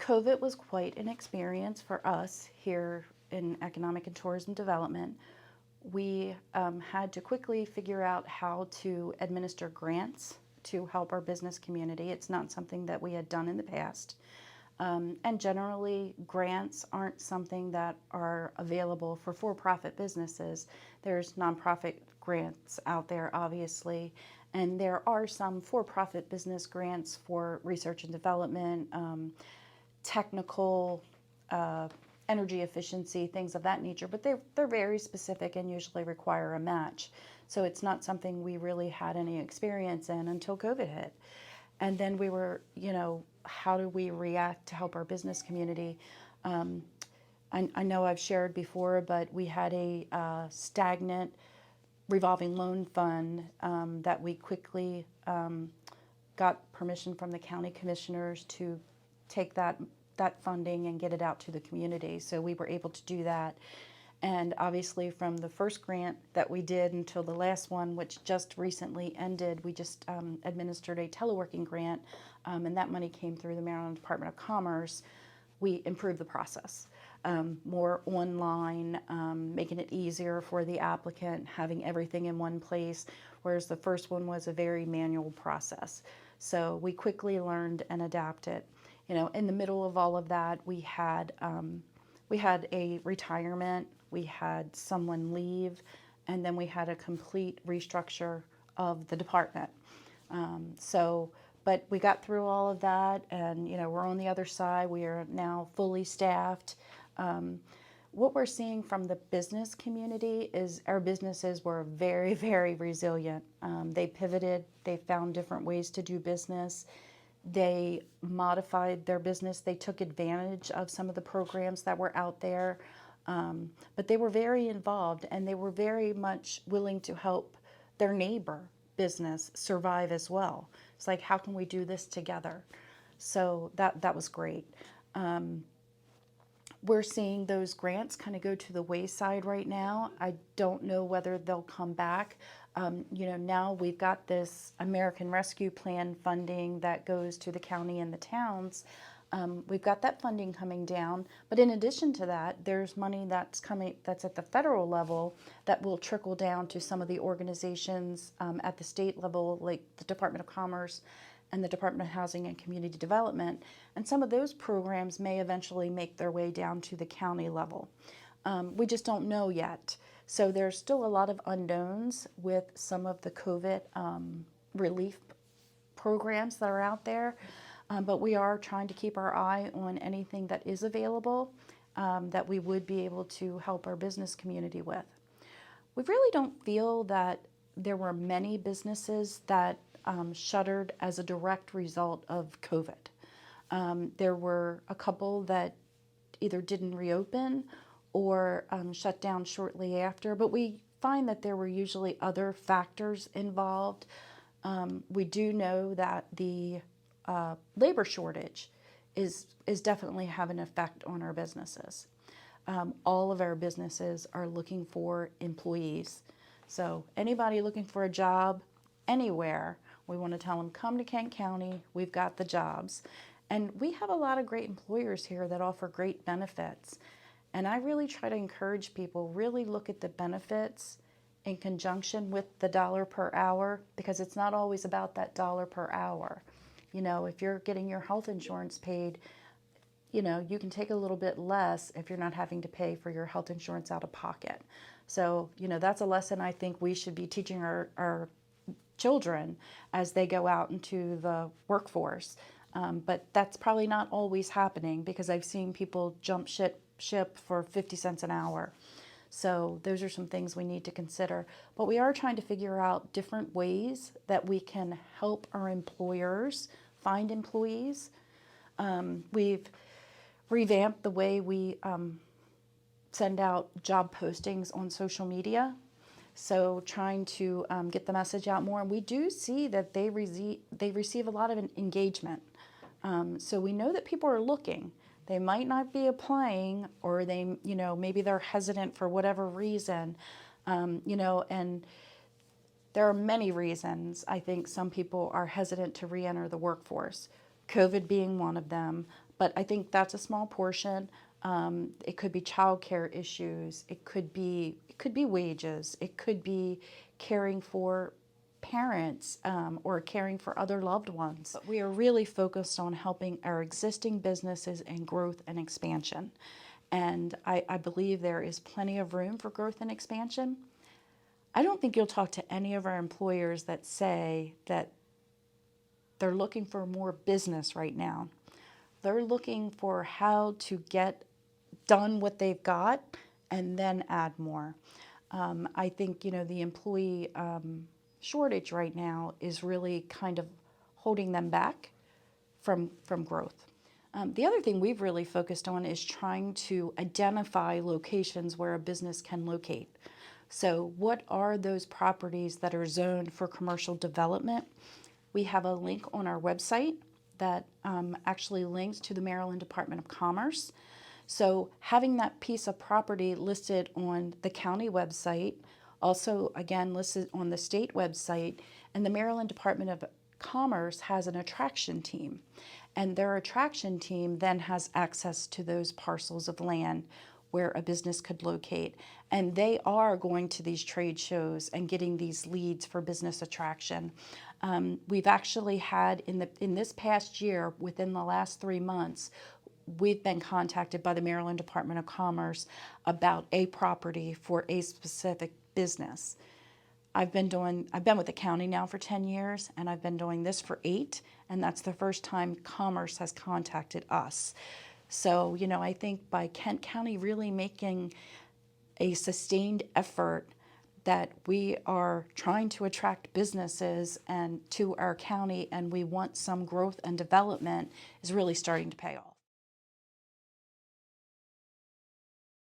COVID was quite an experience for us here in Economic and Tourism Development. We had to quickly figure out how to administer grants to help our business community. It's not something that we had done in the past. And generally, grants aren't something that are available for for-profit businesses. There's nonprofit grants out there, obviously, and there are some for-profit business grants for research and development, technical, energy efficiency, things of that nature, but they're very specific and usually require a match. So it's not something we really had any experience in until COVID hit. And then we were, how do we react to help our business community? I know I've shared before, but we had a stagnant revolving loan fund that we quickly got permission from the county commissioners to take that funding and get it out to the community. So we were able to do that. And obviously from the first grant that we did until the last one, which just recently ended, we just administered a teleworking grant, and that money came through the Maryland Department of Commerce. We improved the process. More online, making it easier for the applicant, having everything in one place, whereas the first one was a very manual process. So we quickly learned and adapted. In the middle of all of that, we had a retirement, we had someone leave, and then we had a complete restructure of the department. But we got through all of that, and we're on the other side. We are now fully staffed. What we're seeing from the business community is our businesses were very, very resilient. They pivoted, they found different ways to do business. They modified their business. They took advantage of some of the programs that were out there, but they were very involved and they were very much willing to help their neighbor business survive as well. It's like, how can we do this together? So that was great. We're seeing those grants kind of go to the wayside right now. I don't know whether they'll come back. Now we've got this American Rescue Plan funding that goes to the county and the towns. We've got that funding coming down, but in addition to that, there's money that's at the federal level that will trickle down to some of the organizations at the state level, like the Department of Commerce and the Department of Housing and Community Development. And some of those programs may eventually make their way down to the county level. We just don't know yet. So there's still a lot of unknowns with some of the COVID relief programs that are out there, but we are trying to keep our eye on anything that is available that we would be able to help our business community with. We really don't feel that there were many businesses that shuttered as a direct result of COVID. There were a couple that either didn't reopen or shut down shortly after, but we find that there were usually other factors involved. We do know that the labor shortage is definitely having an effect on our businesses. All of our businesses are looking for employees. So anybody looking for a job anywhere, we want to tell them, come to Kent County, we've got the jobs. And we have a lot of great employers here that offer great benefits. And I really try to encourage people, really look at the benefits in conjunction with the dollar per hour, because it's not always about that dollar per hour. If you're getting your health insurance paid, you can take a little bit less if you're not having to pay for your health insurance out of pocket. So, that's a lesson I think we should be teaching our children as they go out into the workforce. But that's probably not always happening, because I've seen people jump ship for 50 cents an hour. So those are some things we need to consider. But we are trying to figure out different ways that we can help our employers find employees. We've revamped the way we send out job postings on social media. So trying to get the message out more. And we do see that they receive a lot of engagement. So we know that people are looking. They might not be applying, or they, maybe they're hesitant for whatever reason, and there are many reasons I think some people are hesitant to re-enter the workforce, COVID being one of them, But I think that's a small portion. It could be childcare issues. It could be wages. It could be caring for parents or caring for other loved ones. But we are really focused on helping our existing businesses in growth and expansion. And I believe there is plenty of room for growth and expansion. I don't think you'll talk to any of our employers that say that they're looking for more business right now. They're looking for how to get done what they've got and then add more. I think, the employee shortage right now is really kind of holding them back from growth. The other thing we've really focused on is trying to identify locations where a business can locate. So what are those properties that are zoned for commercial development? We have a link on our website that actually links to the Maryland Department of Commerce. So having that piece of property listed on the county website, also again listed on the state website, and the Maryland Department of Commerce has an attraction team. And their attraction team then has access to those parcels of land where a business could locate. And they are going to these trade shows and getting these leads for business attraction. We've actually had in this past year, within the last 3 months, we've been contacted by the Maryland Department of Commerce about a property for a specific business. I've been with the county now for 10 years, and I've been doing this for 8, and that's the first time Commerce has contacted us. So, I think by Kent County really making a sustained effort that we are trying to attract businesses and to our county, and we want some growth and development, is really starting to pay off.